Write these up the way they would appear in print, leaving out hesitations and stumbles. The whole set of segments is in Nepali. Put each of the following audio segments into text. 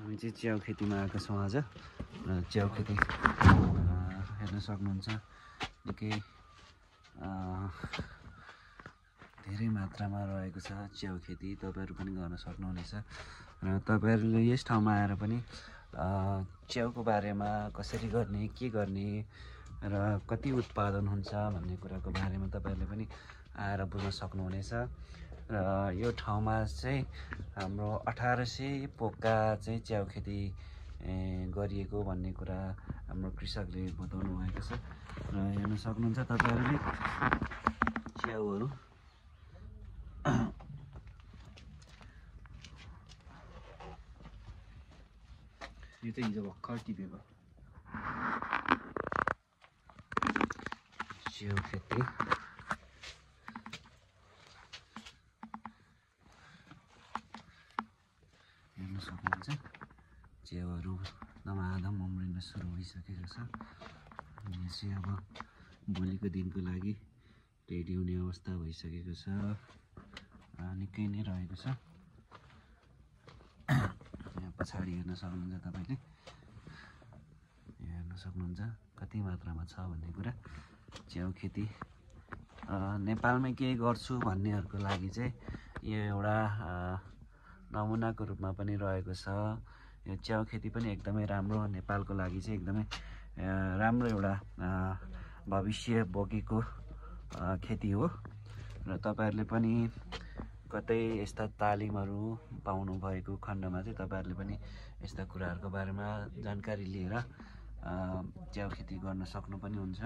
हामी चाहिँ च्याउ खेतीमा आएको छौँ आज र च्याउ खेती हेर्न सक्नुहुन्छ निकै धेरै मात्रामा रहेको छ च्याउ खेती। तपाईहरु पनि गर्न सक्नुहुनेछ र तपाईहरुले यस ठाउँमा आएर पनि च्याउको बारेमा कसरी गर्ने, के गर्ने र कति उत्पादन हुन्छ भन्ने कुराको बारेमा तपाईहरुले पनि आएर बुझ्न सक्नुहुनेछ। र यो ठाउँमा चाहिँ हाम्रो 1800 पोका चाहिँ च्याउ खेती गरिएको भन्ने कुरा हाम्रो कृषकले बताउनु भएको छ र हेर्न सक्नुहुन्छ तपाईहरुले च्याउहरु यो चाहिँ हिजो भर्खर टिपेको च्याउ खेती। हेर्न सक्नुहुन्छ च्याउहरु दमादम उम्रिन सुरु भइसकेको छ। यो चाहिँ अब भोलिको दिनको लागि रेडी हुने अवस्था भइसकेको छ। निकै नै रहेको छ। यहाँ पछाडि हेर्न सक्नुहुन्छ तपाईले, हेर्न सक्नुहुन्छ कति मात्रामा छ भन्ने कुरा। च्याउ खेती नेपालमै केही गर्छु भन्नेहरुको लागि चाहिँ यो एउटा नमुनाको रूपमा पनि रहेको छ। यो च्याउ खेती पनि एकदमै राम्रो, नेपालको लागि चाहिँ एकदमै राम्रो एउटा भविष्य बोकेको खेती हो र तपाईहरुले पनि कतै यस्ता तालिमहरु पाउनु भएको खण्डमा चाहिँ तपाईहरुले पनि यस्ता कुराहरुको बारेमा जानकारी लिएर च्याउ खेती गर्न सक्नु पनि हुन्छ।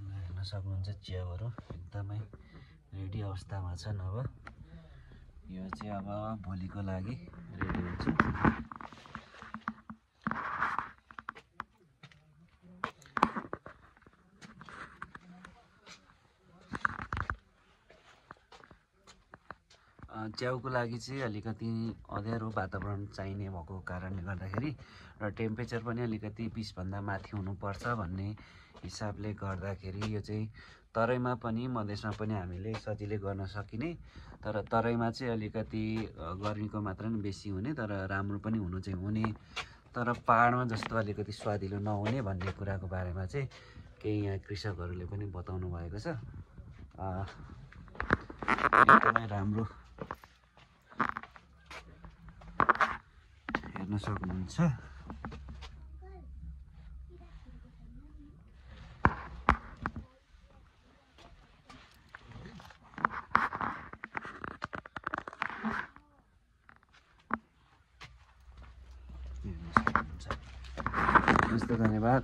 हेर्न सक्नुहुन्छ च्याउहरु एकदमै रेडी अवस्थामा छन्। अब यो चाहिँ अब भोलिको लागि रेडी हुन्छ। च्याउको लागि चाहिँ अलिकति अँध्यारो वातावरण चाहिने भएको कारणले गर्दाखेरि र टेम्परेचर पनि अलिकति 20 भन्दा माथि हुनुपर्छ भन्ने हिसाबले गर्दाखेरि यो चाहिँ तराईमा पनि मधेसमा पनि हामीले सजिलै गर्न सकिने, तर तराईमा चाहिँ अलिकति गर्मीको मात्रा पनि बेसी हुने तर राम्रो पनि हुनु चाहिँ हुने, तर पहाडमा जस्तो अलिकति स्वादिलो नहुने भन्ने कुराको बारेमा चाहिँ केही यहाँ कृषकहरूले पनि बताउनु भएको छ। एकदमै राम्रो हेर्न सक्नुहुन्छ। हस्त धन्यवाद।